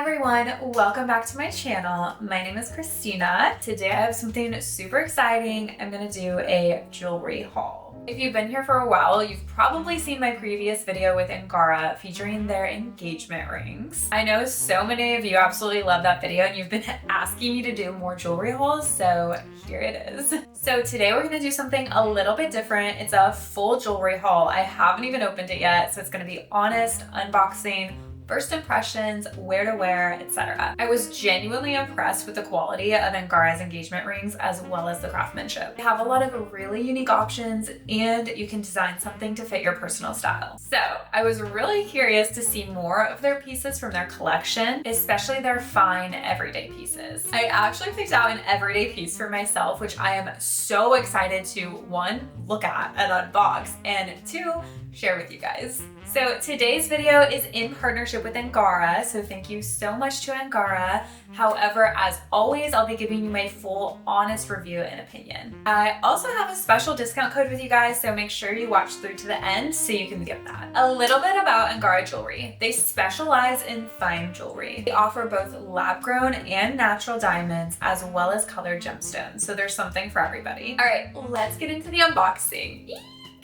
everyone, welcome back to my channel. My name is Christina. Today I have something super exciting. I'm gonna do a jewelry haul. If you've been here for a while, you've probably seen my previous video with Angara featuring their engagement rings. I know so many of you absolutely love that video and you've been asking me to do more jewelry hauls, so here it is. So today we're gonna do something a little bit different. It's a full jewelry haul. I haven't even opened it yet, so it's gonna be honest unboxing, first impressions, where to wear, etc. I was genuinely impressed with the quality of Angara's engagement rings as well as the craftsmanship. They have a lot of really unique options and you can design something to fit your personal style. So I was really curious to see more of their pieces from their collection, especially their fine everyday pieces. I actually picked out an everyday piece for myself, which I am so excited to, one, look at and unbox, and two, share with you guys. So today's video is in partnership with Angara, so thank you so much to Angara. However, as always, I'll be giving you my full honest review and opinion. I also have a special discount code with you guys, so make sure you watch through to the end so you can get that. A little bit about Angara Jewelry. They specialize in fine jewelry. They offer both lab-grown and natural diamonds as well as colored gemstones, so there's something for everybody. All right, let's get into the unboxing.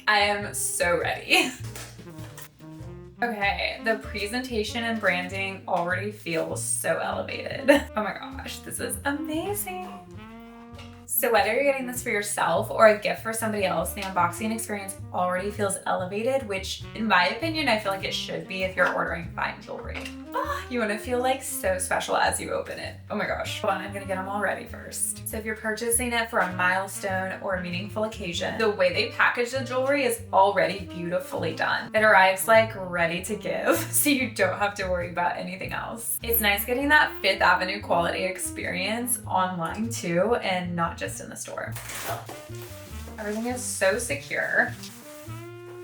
I am so ready. Okay, the presentation and branding already feels so elevated. Oh my gosh, this is amazing. So whether you're getting this for yourself or a gift for somebody else, the unboxing experience already feels elevated, which in my opinion, I feel like it should be if you're ordering fine jewelry. Oh, you want to feel like so special as you open it. Oh my gosh. Hold on, I'm gonna get them all ready first. So if you're purchasing it for a milestone or a meaningful occasion, the way they package the jewelry is already beautifully done. It arrives like ready to give, so you don't have to worry about anything else. It's nice getting that Fifth Avenue quality experience online too, and not just in the store. Everything is so secure.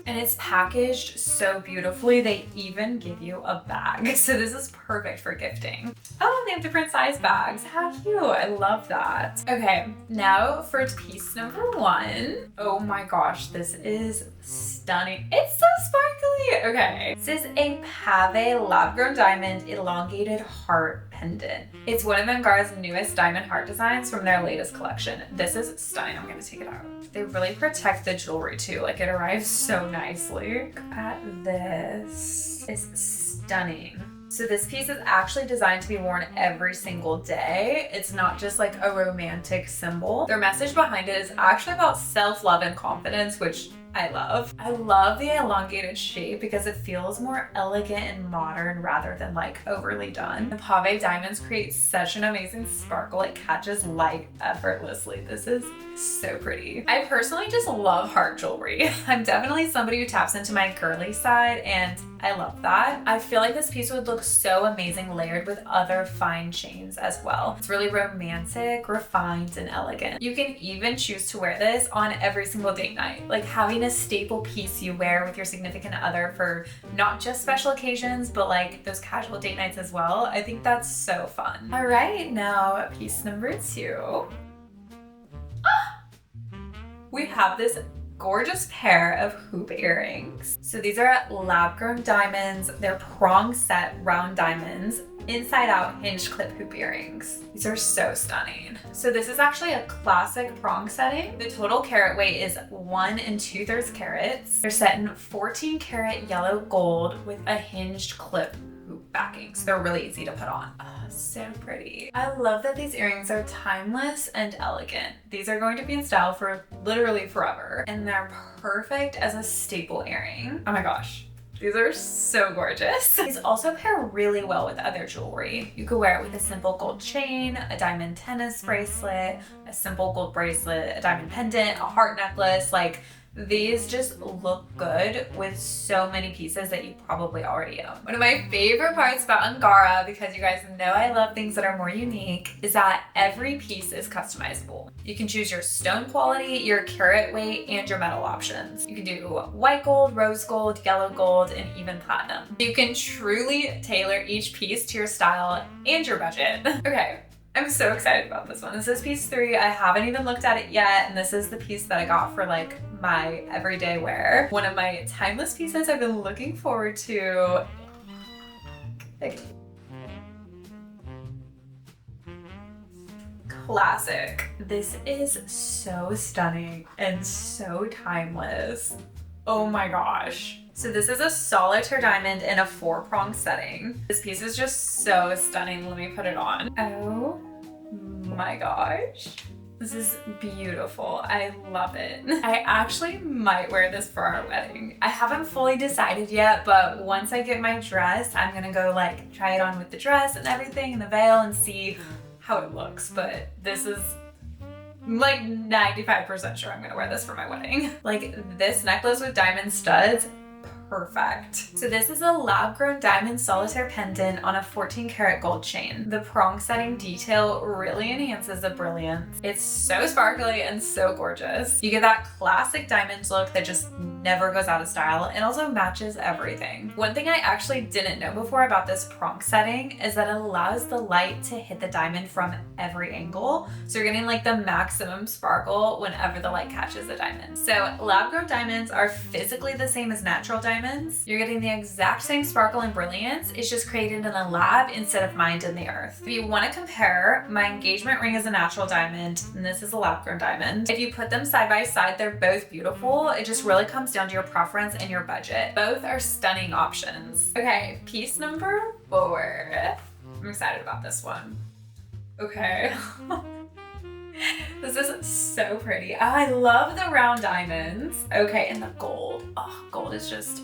And it's packaged so beautifully, they even give you a bag. So this is perfect for gifting. Oh, they have different size bags. How cute, I love that. Okay, now for piece number one. Oh my gosh, this is stunning. It's so sparkly. Okay, this is a pave lab-grown diamond elongated heart pendant. It's one of Angara's newest diamond heart designs from their latest collection. This is stunning. I'm gonna take it out. They really protect the jewelry too. Like it arrives so nicely. Look at this. It's stunning. So this piece is actually designed to be worn every single day. It's not just like a romantic symbol. Their message behind it is actually about self-love and confidence, which I love. I love the elongated shape because it feels more elegant and modern rather than like overly done. The pave diamonds create such an amazing sparkle. It catches light effortlessly. This is so pretty. I personally just love heart jewelry. I'm definitely somebody who taps into my girly side and I love that. I feel like this piece would look so amazing layered with other fine chains as well. It's really romantic, refined, and elegant. You can even choose to wear this on every single date night. Like having a staple piece you wear with your significant other for not just special occasions, but like those casual date nights as well. I think that's so fun. All right, now piece number two. We have this gorgeous pair of hoop earrings. So these are lab-grown diamonds. They're prong set round diamonds, inside out hinge clip hoop earrings. These are so stunning. So this is actually a classic prong setting. The total carat weight is 1 2/3 carats. They're set in 14 karat yellow gold with a hinged clip hoop backing. So they're really easy to put on. Oh, so pretty. I love that these earrings are timeless and elegant. These are going to be in style for literally forever. And they're perfect as a staple earring. Oh my gosh. These are so gorgeous. These also pair really well with other jewelry. You could wear it with a simple gold chain, a diamond tennis bracelet, a simple gold bracelet, a diamond pendant, a heart necklace. Like, these just look good with so many pieces that you probably already own. One of my favorite parts about Angara, because you guys know I love things that are more unique, is that every piece is customizable. You can choose your stone quality, your carat weight, and your metal options. You can do white gold, rose gold, yellow gold, and even platinum. You can truly tailor each piece to your style and your budget. Okay. I'm so excited about this one. This is piece 3. I haven't even looked at it yet, and this is the piece that I got for like my everyday wear. One of my timeless pieces I've been looking forward to. classic. This is so stunning and so timeless. Oh my gosh. So this is a solitaire diamond in a 4-prong setting. This piece is just so stunning. Let me put it on. Oh my gosh. This is beautiful. I love it. I actually might wear this for our wedding. I haven't fully decided yet, but once I get my dress, I'm gonna go like try it on with the dress and everything and the veil and see how it looks. But this is like 95% sure I'm gonna wear this for my wedding. Like this necklace with diamond studs, perfect. So this is a lab-grown diamond solitaire pendant on a 14 karat gold chain. The prong setting detail really enhances the brilliance. It's so sparkly and so gorgeous. You get that classic diamonds look that just never goes out of style and also matches everything. One thing I actually didn't know before about this prong setting is that it allows the light to hit the diamond from every angle. So you're getting like the maximum sparkle whenever the light catches the diamond. So lab-grown diamonds are physically the same as natural diamonds. You're getting the exact same sparkle and brilliance. It's just created in a lab instead of mined in the earth. If you want to compare, my engagement ring is a natural diamond and this is a lab-grown diamond. If you put them side by side, they're both beautiful. It just really comes down to your preference and your budget. Both are stunning options. Okay, piece number 4. I'm excited about this one. Okay. This is so pretty. Oh, I love the round diamonds. Okay, and the gold. Oh, gold is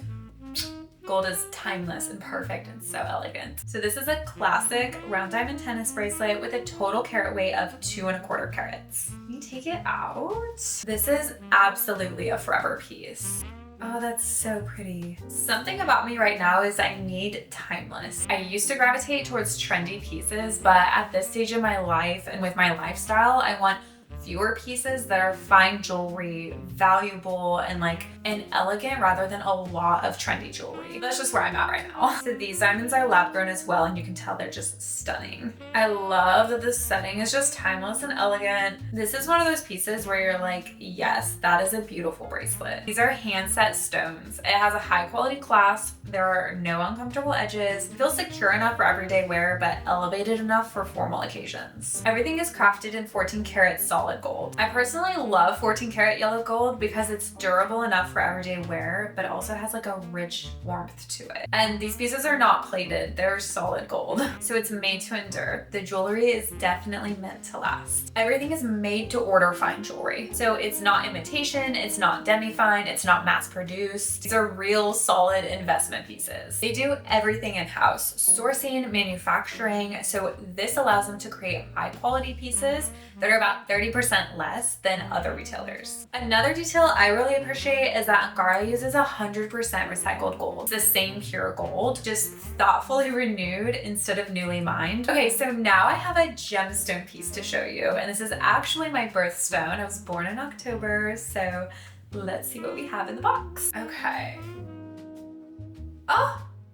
timeless and perfect and so elegant. So this is a classic round diamond tennis bracelet with a total carat weight of 2¼ carats. Let me take it out. This is absolutely a forever piece. Oh, that's so pretty. Something about me right now is I need timeless. I used to gravitate towards trendy pieces, but at this stage in my life and with my lifestyle, I want fewer pieces that are fine jewelry, valuable, and elegant rather than a lot of trendy jewelry. That's just where I'm at right now. So these diamonds are lab grown as well, and you can tell they're just stunning. I love that this setting is just timeless and elegant. This is one of those pieces where you're like, yes, that is a beautiful bracelet. These are hand set stones. It has a high quality clasp. There are no uncomfortable edges. It feels secure enough for everyday wear, but elevated enough for formal occasions. Everything is crafted in 14 karat solid gold. I personally love 14 karat yellow gold because it's durable enough for everyday wear, but also has like a rich warmth to it. And these pieces are not plated, they're solid gold. So it's made to endure. The jewelry is definitely meant to last. Everything is made to order fine jewelry. So it's not imitation, it's not demi-fine, it's not mass produced. These are real solid investment pieces. They do everything in-house, sourcing, manufacturing. So this allows them to create high quality pieces that are about 30% less than other retailers. Another detail I really appreciate is that Angara uses 100% recycled gold. It's the same pure gold, just thoughtfully renewed instead of newly mined. Okay, so now I have a gemstone piece to show you, and this is actually my birthstone. I was born in October, so let's see what we have in the box. Okay.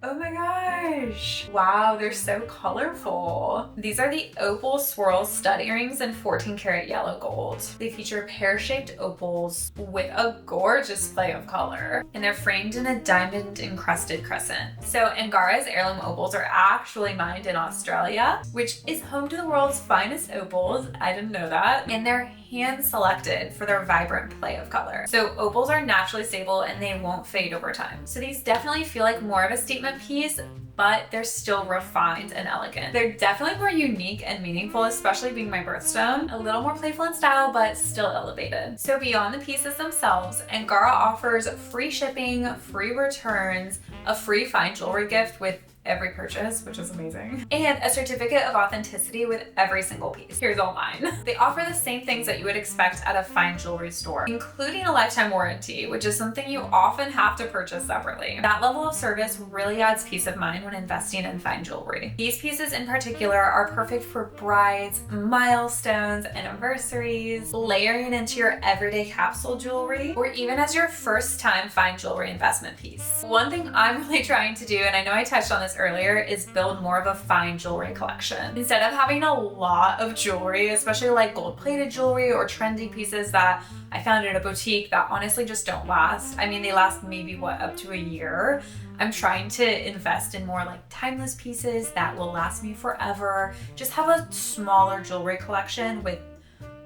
Oh my gosh. Wow, they're so colorful. These are the opal swirl stud earrings in 14 karat yellow gold. They feature pear-shaped opals with a gorgeous play of color, and they're framed in a diamond encrusted crescent. So Angara's heirloom opals are actually mined in Australia, which is home to the world's finest opals. I didn't know that. And they're hand selected for their vibrant play of color. So opals are naturally stable and they won't fade over time. So these definitely feel like more of a statement piece, but they're still refined and elegant. They're definitely more unique and meaningful, especially being my birthstone. A little more playful in style, but still elevated. So beyond the pieces themselves, Angara offers free shipping, free returns, a free fine jewelry gift with every purchase, which is amazing, and a certificate of authenticity with every single piece. Here's all mine. They offer the same things that you would expect at a fine jewelry store, including a lifetime warranty, which is something you often have to purchase separately. That level of service really adds peace of mind when investing in fine jewelry. These pieces in particular are perfect for brides, milestones, anniversaries, layering into your everyday capsule jewelry, or even as your first time fine jewelry investment piece. One thing I'm really trying to do, and I know I touched on this this earlier, is build more of a fine jewelry collection. Instead of having a lot of jewelry, especially like gold-plated jewelry or trendy pieces that I found in a boutique that honestly just don't last. I mean, they last maybe up to a year. I'm trying to invest in more like timeless pieces that will last me forever. Just have a smaller jewelry collection with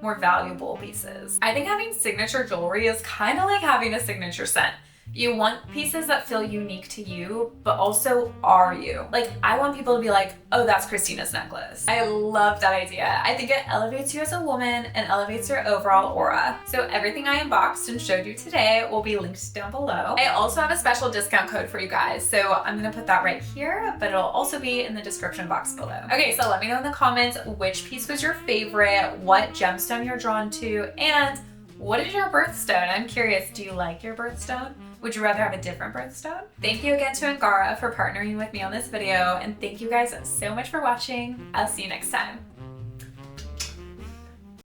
more valuable pieces. I think having signature jewelry is kind of like having a signature scent. You want pieces that feel unique to you, but also are you. Like, I want people to be like, oh, that's Christina's necklace. I love that idea. I think it elevates you as a woman and elevates your overall aura. So everything I unboxed and showed you today will be linked down below. I also have a special discount code for you guys, so I'm gonna put that right here, but it'll also be in the description box below. Okay, so let me know in the comments which piece was your favorite, what gemstone you're drawn to, and what is your birthstone? I'm curious, do you like your birthstone? Would you rather have a different birthstone? Thank you again to Angara for partnering with me on this video, and thank you guys so much for watching. I'll see you next time.